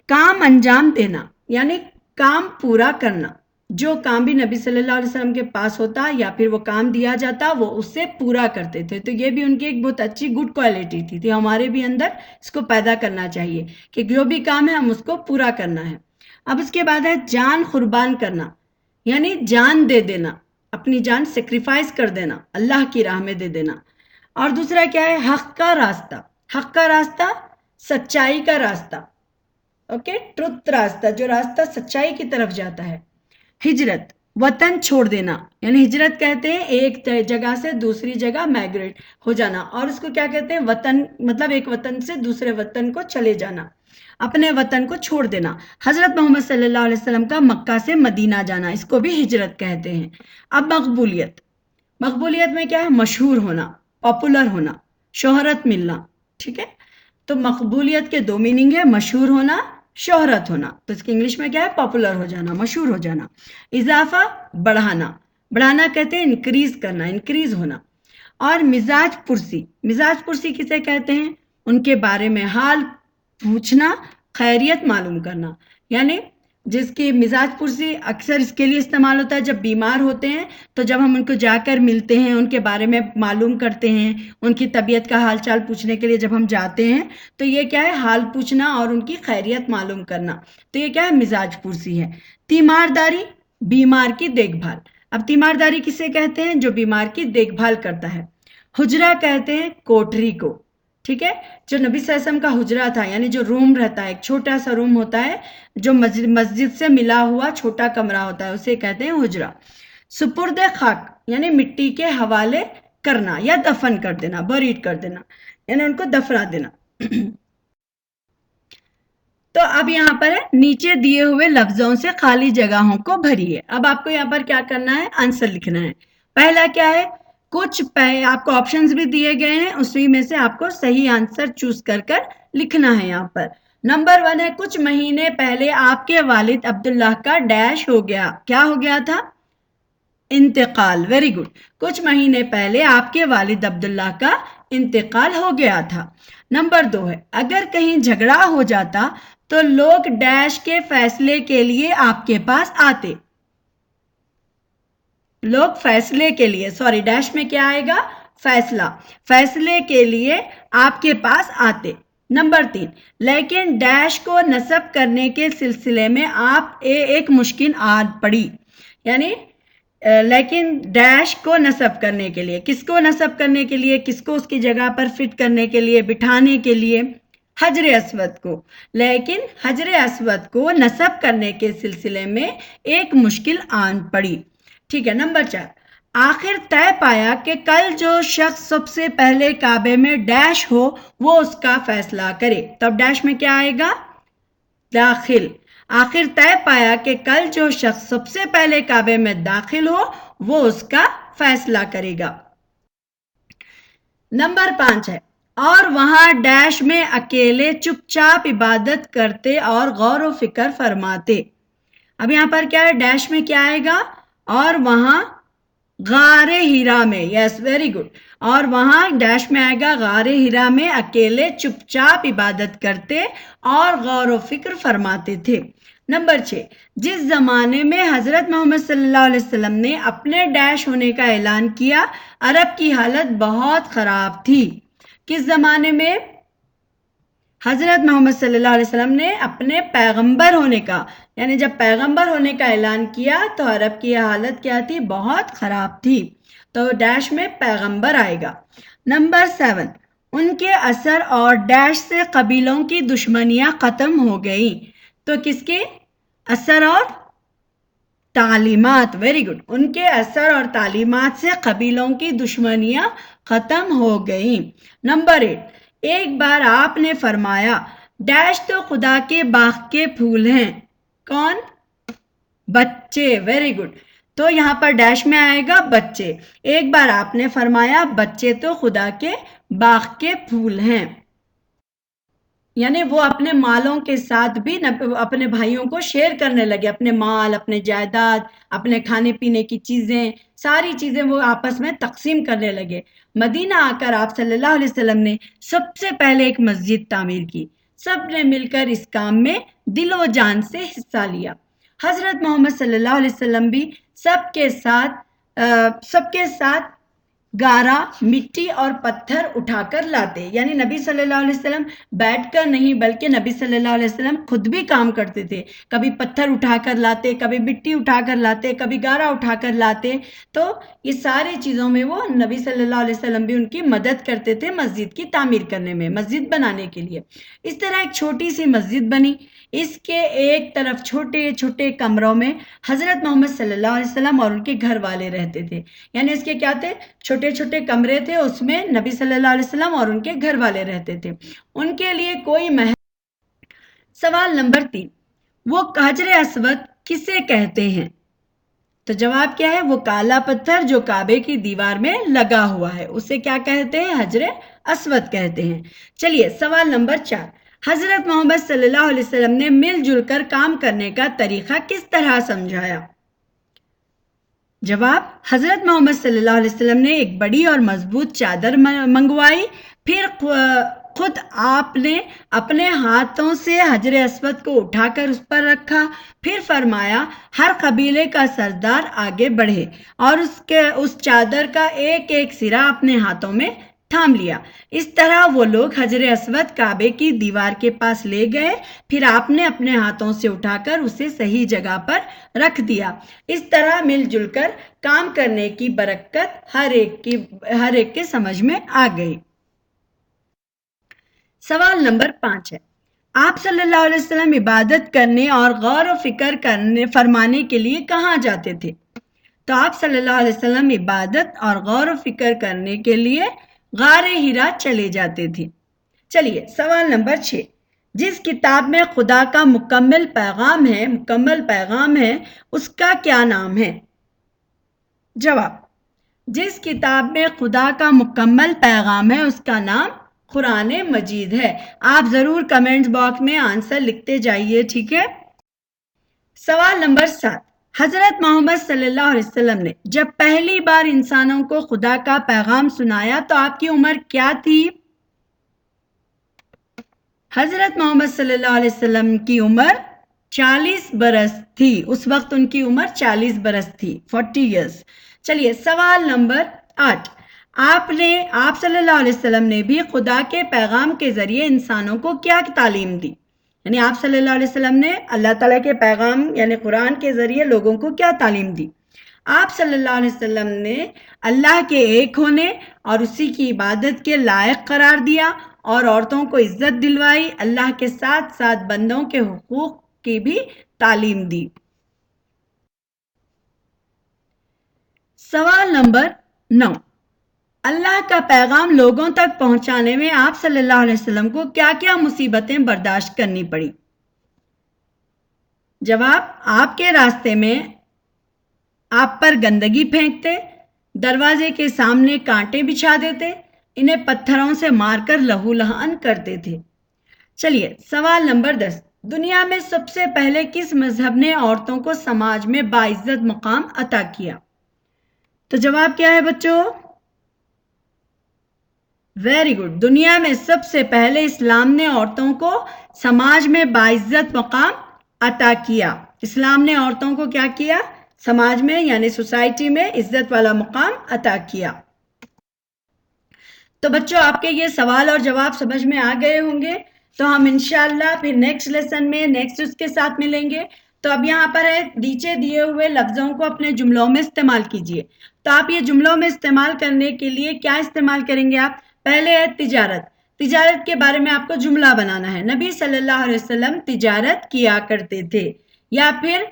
کام انجام دینا، یعنی کام پورا کرنا، جو کام بھی نبی صلی اللہ علیہ وسلم کے پاس ہوتا یا پھر وہ کام دیا جاتا وہ اس سے پورا کرتے تھے، تو یہ بھی ان کی ایک بہت اچھی گڈ کوالٹی تھی، تو ہمارے بھی اندر اس کو پیدا کرنا چاہیے کہ جو بھی کام ہے ہم اس کو پورا کرنا ہے۔ اب اس کے بعد ہے جان قربان کرنا، یعنی جان دے دینا، اپنی جان سیکریفائز کر دینا، اللہ کی راہ میں دے دینا۔ اور دوسرا کیا ہے؟ حق کا راستہ۔ حق کا راستہ سچائی کا راستہ، اوکے، ٹروتھ راستہ، جو راستہ سچائی کی طرف جاتا ہے۔ ہجرت، وطن چھوڑ دینا، یعنی ہجرت کہتے ہیں ایک جگہ سے دوسری جگہ مائگریٹ ہو جانا، اور اس کو کیا کہتے ہیں؟ وطن، مطلب ایک وطن سے دوسرے وطن کو چلے جانا، اپنے وطن کو چھوڑ دینا۔ حضرت محمد صلی اللہ علیہ وسلم کا مکہ سے مدینہ جانا، اس کو بھی ہجرت کہتے ہیں۔ اب مقبولیت، مقبولیت میں کیا ہے؟ مشہور ہونا، پاپولر ہونا، شہرت ملنا، ٹھیک ہے، تو مقبولیت کے دو میننگ ہے، مشہور ہونا، شہرت ہونا، تو اس کی انگلش میں کیا ہے؟ پاپولر ہو جانا، مشہور ہو جانا۔ اضافہ، بڑھانا، بڑھانا کہتے ہیں انکریز کرنا، انکریز ہونا۔ اور مزاج پرسی، مزاج پرسی کسے کہتے ہیں؟ ان کے بارے میں حال پوچھنا، خیریت معلوم کرنا، یعنی جس کی مزاج پرسی اکثر اس کے لیے استعمال ہوتا ہے جب بیمار ہوتے ہیں، تو جب ہم ان کو جا کر ملتے ہیں، ان کے بارے میں معلوم کرتے ہیں، ان کی طبیعت کا حال چال پوچھنے کے لیے جب ہم جاتے ہیں تو یہ کیا ہے؟ حال پوچھنا اور ان کی خیریت معلوم کرنا، تو یہ کیا ہے؟ مزاج پرسی ہے۔ تیمارداری، بیمار کی دیکھ بھال۔ اب تیمارداری کسے کہتے ہیں؟ جو بیمار کی دیکھ بھال کرتا ہے۔ حجرہ کہتے ہیں کوٹری کو، ٹھیک ہے، جو نبی صلی اللہ علیہ وسلم کا حجرہ تھا، یعنی جو روم رہتا ہے، ایک چھوٹا سا روم ہوتا ہے جو مسجد سے ملا ہوا چھوٹا کمرہ ہوتا ہے، اسے کہتے ہیں حجرہ۔ سپرد خاک، یعنی مٹی کے حوالے کرنا یا دفن کر دینا، بریڈ کر دینا، یعنی ان کو دفنا دینا۔ تو اب یہاں پر ہے نیچے دیے ہوئے لفظوں سے خالی جگہوں کو بھریے۔ اب آپ کو یہاں پر کیا کرنا ہے؟ آنسر لکھنا ہے۔ پہلا کیا ہے؟ کچھ آپ کو آپشنز بھی دیے گئے ہیں، اسی میں سے آپ کو صحیح آنسر چوز کر کر لکھنا ہے یہاں پر۔ نمبر 1 ہے کچھ مہینے پہلے آپ کے والد عبداللہ کا ڈیش ہو گیا۔ کیا ہو گیا تھا؟ انتقال، ویری گڈ۔ کچھ مہینے پہلے آپ کے والد عبداللہ کا انتقال ہو گیا تھا۔ نمبر 2 ہے، اگر کہیں جھگڑا ہو جاتا تو لوگ ڈیش کے فیصلے کے لیے آپ کے پاس آتے۔ لوگ فیصلے کے لیے، سوری ڈیش میں کیا آئے گا؟ فیصلہ، فیصلے کے لیے آپ کے پاس آتے۔ نمبر 3، لیکن ڈیش کو نصب کرنے کے سلسلے میں آپ ایک مشکل آ پڑی، یعنی لیکن ڈیش کو نصب کرنے کے لیے، کس کو نصب کرنے کے لیے، کس کو اس کی جگہ پر فٹ کرنے کے لیے، بٹھانے کے لیے؟ حجر اسود کو۔ لیکن حجر اسود کو نصب کرنے کے سلسلے میں ایک مشکل آن پڑی۔ ٹھیک ہے۔ نمبر 4، آخر طے پایا کہ کل جو شخص سب سے پہلے کعبے میں ڈیش ہو وہ اس کا فیصلہ کرے۔ تب ڈیش میں کیا آئے گا؟ داخل۔ آخر طے پایا کہ کل جو شخص سب سے پہلے کعبے میں داخل ہو وہ اس کا فیصلہ کرے گا۔ نمبر 5 ہے، اور وہاں ڈیش میں اکیلے چپ چاپ عبادت کرتے اور غور و فکر فرماتے۔ اب یہاں پر کیا ہے؟ ڈیش میں کیا آئے گا؟ اور وہاں غار ہیرا میں، یس ویری گڈ، اور وہاں ڈیش میں آئے گا غار ہیرا میں اکیلے چپ چاپ عبادت کرتے اور غور و فکر فرماتے تھے۔ نمبر 6، جس زمانے میں حضرت محمد صلی اللہ علیہ وسلم نے اپنے ڈیش ہونے کا اعلان کیا، عرب کی حالت بہت خراب تھی۔ کس زمانے میں حضرت محمد صلی اللہ علیہ وسلم نے اپنے پیغمبر ہونے کا، یعنی جب پیغمبر ہونے کا اعلان کیا تو عرب کی حالت کیا تھی؟ بہت خراب تھی۔ تو ڈیش میں پیغمبر آئے گا۔ نمبر 7، ان کے اثر اور ڈیش سے قبیلوں کی دشمنیاں ختم ہو گئیں۔ تو کس کے اثر اور تعلیمات؟ ویری گڈ، ان کے اثر اور تعلیمات سے قبیلوں کی دشمنیاں ختم ہو گئیں۔ نمبر 8، ایک بار آپ نے فرمایا ڈیش تو خدا کے باغ کے پھول ہیں۔ کون؟ بچے، ویری گڈ۔ تو یہاں پر ڈیش میں آئے گا بچے۔ ایک بار آپ نے فرمایا بچے تو خدا کے باغ کے پھول ہیں، یعنی وہ اپنے مالوں کے ساتھ بھی اپنے بھائیوں کو شیئر کرنے لگے، اپنے مال، اپنے جائیداد، اپنے کھانے پینے کی چیزیں، ساری چیزیں وہ آپس میں تقسیم کرنے لگے۔ مدینہ آ کر آپ صلی اللہ علیہ وسلم نے سب سے پہلے ایک مسجد تعمیر کی، سب نے مل کر اس کام میں دل و جان سے حصہ لیا۔ حضرت محمد صلی اللہ علیہ وسلم بھی سب کے ساتھ گارا، مٹی اور پتھر اٹھا کر لاتے، یعنی نبی صلی اللہ علیہ وسلم بیٹھ کر نہیں بلکہ نبی صلی اللہ علیہ وسلم خود بھی کام کرتے تھے، کبھی پتھر اٹھا کر لاتے، کبھی مٹی اٹھا کر لاتے، کبھی گارا اٹھا کر لاتے۔ تو یہ ساری چیزوں میں وہ نبی صلی اللہ علیہ وسلم بھی ان کی مدد کرتے تھے مسجد کی تعمیر کرنے میں، مسجد بنانے کے لیے۔ اس طرح ایک چھوٹی سی مسجد بنی، اس کے ایک طرف چھوٹے چھوٹے کمروں میں حضرت محمد صلی اللہ علیہ وسلم اور ان کے گھر والے رہتے تھے، یعنی اس کے کیا تھے؟ چھوٹے چھوٹے کمرے تھے، اس میں نبی صلی اللہ علیہ وسلم اور ان کے گھر والے رہتے تھے، ان کے لیے کوئی محل۔ سوال نمبر 3، وہ حجر اسود کسے کہتے ہیں؟ تو جواب کیا ہے؟ وہ کالا پتھر جو کعبے کی دیوار میں لگا ہوا ہے، اسے کیا کہتے ہیں؟ حجر اسود کہتے ہیں۔ چلیے سوال نمبر 4، حضرت محمد صلی اللہ علیہ وسلم نے مل جل کر کام کرنے کا طریقہ کس طرح سمجھایا؟ جواب، حضرت محمد صلی اللہ علیہ وسلم نے ایک بڑی اور مضبوط چادر منگوائی، پھر خود آپ نے اپنے ہاتھوں سے حجر اسود کو اٹھا کر اس پر رکھا، پھر فرمایا ہر قبیلے کا سردار آگے بڑھے اور اس چادر کا ایک ایک سرا اپنے ہاتھوں میں تھام لیا۔ اس طرح وہ لوگ حجر اسود کعبے کی دیوار کے پاس لے گئے، پھر آپ نے اپنے ہاتھوں سے اٹھا کر اسے صحیح جگہ پر رکھ دیا۔ اس طرح مل جل کر کام کرنے کی برکت ہر ایک کے سمجھ میں آ گئی۔ سوال نمبر 5 ہے، آپ صلی اللہ علیہ وسلم عبادت کرنے اور غور و فکر فرمانے کے لیے کہاں جاتے تھے؟ تو آپ صلی اللہ علیہ وسلم عبادت اور غور و فکر کرنے کے لیے غار ہیرا چلے جاتے تھے۔ چلیے سوال نمبر 6، جس کتاب میں خدا کا مکمل پیغام ہے اس کا کیا نام ہے؟ جواب، جس کتاب میں خدا کا مکمل پیغام ہے اس کا نام قرآن مجید ہے۔ آپ ضرور کمنٹ باکس میں آنسر لکھتے جائیے، ٹھیک ہے۔ سوال نمبر 7، حضرت محمد صلی اللہ علیہ وسلم نے جب پہلی بار انسانوں کو خدا کا پیغام سنایا تو آپ کی عمر کیا تھی؟ حضرت محمد صلی اللہ علیہ وسلم کی عمر 40 برس تھی. اس وقت ان کی عمر 40 برس تھی, 40 ایئرس. چلیے سوال نمبر 8. آپ صلی اللہ علیہ وسلم نے بھی خدا کے پیغام کے ذریعے انسانوں کو کیا تعلیم دی؟ یعنی آپ صلی اللہ علیہ وسلم نے اللہ تعالیٰ کے پیغام یعنی قرآن کے ذریعے لوگوں کو کیا تعلیم دی؟ آپ صلی اللہ علیہ وسلم نے اللہ کے ایک ہونے اور اسی کی عبادت کے لائق قرار دیا اور عورتوں کو عزت دلوائی. اللہ کے ساتھ ساتھ بندوں کے حقوق کی بھی تعلیم دی. سوال نمبر 9. اللہ کا پیغام لوگوں تک پہنچانے میں آپ صلی اللہ علیہ وسلم کو کیا کیا مصیبتیں برداشت کرنی پڑی؟ جواب: آپ کے راستے میں آپ پر گندگی پھینکتے، دروازے کے سامنے کانٹے بچھا دیتے، انہیں پتھروں سے مار کر لہو لہان کرتے تھے. چلیے سوال نمبر 10. دنیا میں سب سے پہلے کس مذہب نے عورتوں کو سماج میں باعزت مقام عطا کیا؟ تو جواب کیا ہے بچوں؟ Very good. دنیا میں سب سے پہلے اسلام نے عورتوں کو سماج میں باعزت مقام عطا کیا. اسلام نے عورتوں کو کیا کیا؟ سماج میں یعنی سوسائٹی میں عزت والا مقام عطا کیا. تو بچوں آپ کے یہ سوال اور جواب سمجھ میں آ گئے ہوں گے. تو ہم انشاءاللہ پھر نیکسٹ لیسن میں نیکسٹ اس کے ساتھ ملیں گے. تو اب یہاں پر ہے نیچے دیے ہوئے لفظوں کو اپنے جملوں میں استعمال کیجئے. تو آپ یہ جملوں میں استعمال کرنے کے لیے کیا استعمال کریں گے آپ؟ پہلے ہے تجارت. تجارت کے بارے میں آپ کو جملہ بنانا ہے. نبی صلی اللہ علیہ وسلم تجارت کیا کرتے تھے. یا پھر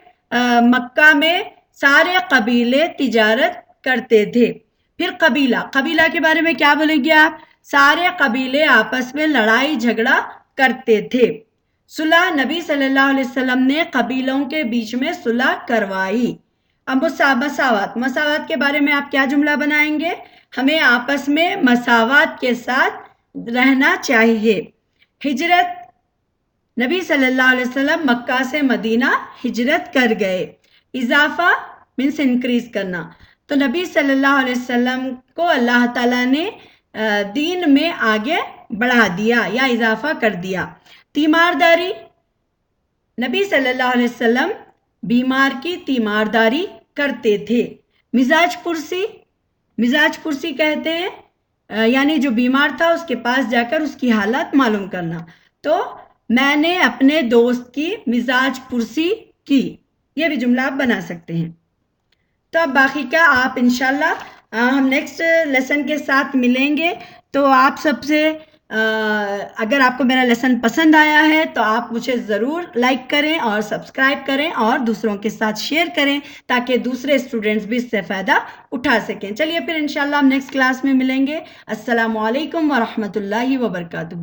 مکہ میں سارے قبیلے تجارت کرتے تھے. پھر قبیلہ کے بارے میں کیا بولیں گے آپ؟ سارے قبیلے آپس میں لڑائی جھگڑا کرتے تھے. صلح، نبی صلی اللہ علیہ وسلم نے قبیلوں کے بیچ میں صلح کروائی. اب مساوات کے بارے میں آپ کیا جملہ بنائیں گے؟ ہمیں آپس میں مساوات کے ساتھ رہنا چاہیے. ہجرت، نبی صلی اللہ علیہ وسلم مکہ سے مدینہ ہجرت کر گئے. اضافہ مینس انکریز کرنا. تو نبی صلی اللہ علیہ وسلم کو اللہ تعالیٰ نے دین میں آگے بڑھا دیا یا اضافہ کر دیا. تیمارداری، نبی صلی اللہ علیہ وسلم بیمار کی تیمارداری کرتے تھے. مزاج پرسی کہتے ہیں یعنی جو بیمار تھا اس کے پاس جا کر اس کی حالت معلوم کرنا. تو میں نے اپنے دوست کی مزاج پرسی کی، یہ بھی جملہ آپ بنا سکتے ہیں. تو اب باقی کا آپ انشاءاللہ ہم نیکسٹ لیسن کے ساتھ ملیں گے. تو آپ سب سے اگر آپ کو میرا لیسن پسند آیا ہے تو آپ مجھے ضرور لائک کریں اور سبسکرائب کریں اور دوسروں کے ساتھ شیئر کریں تاکہ دوسرے اسٹوڈنٹس بھی اس سے فائدہ اٹھا سکیں. چلیے پھر انشاءاللہ ہم نیکسٹ کلاس میں ملیں گے. السلام علیکم ورحمۃ اللہ وبرکاتہ.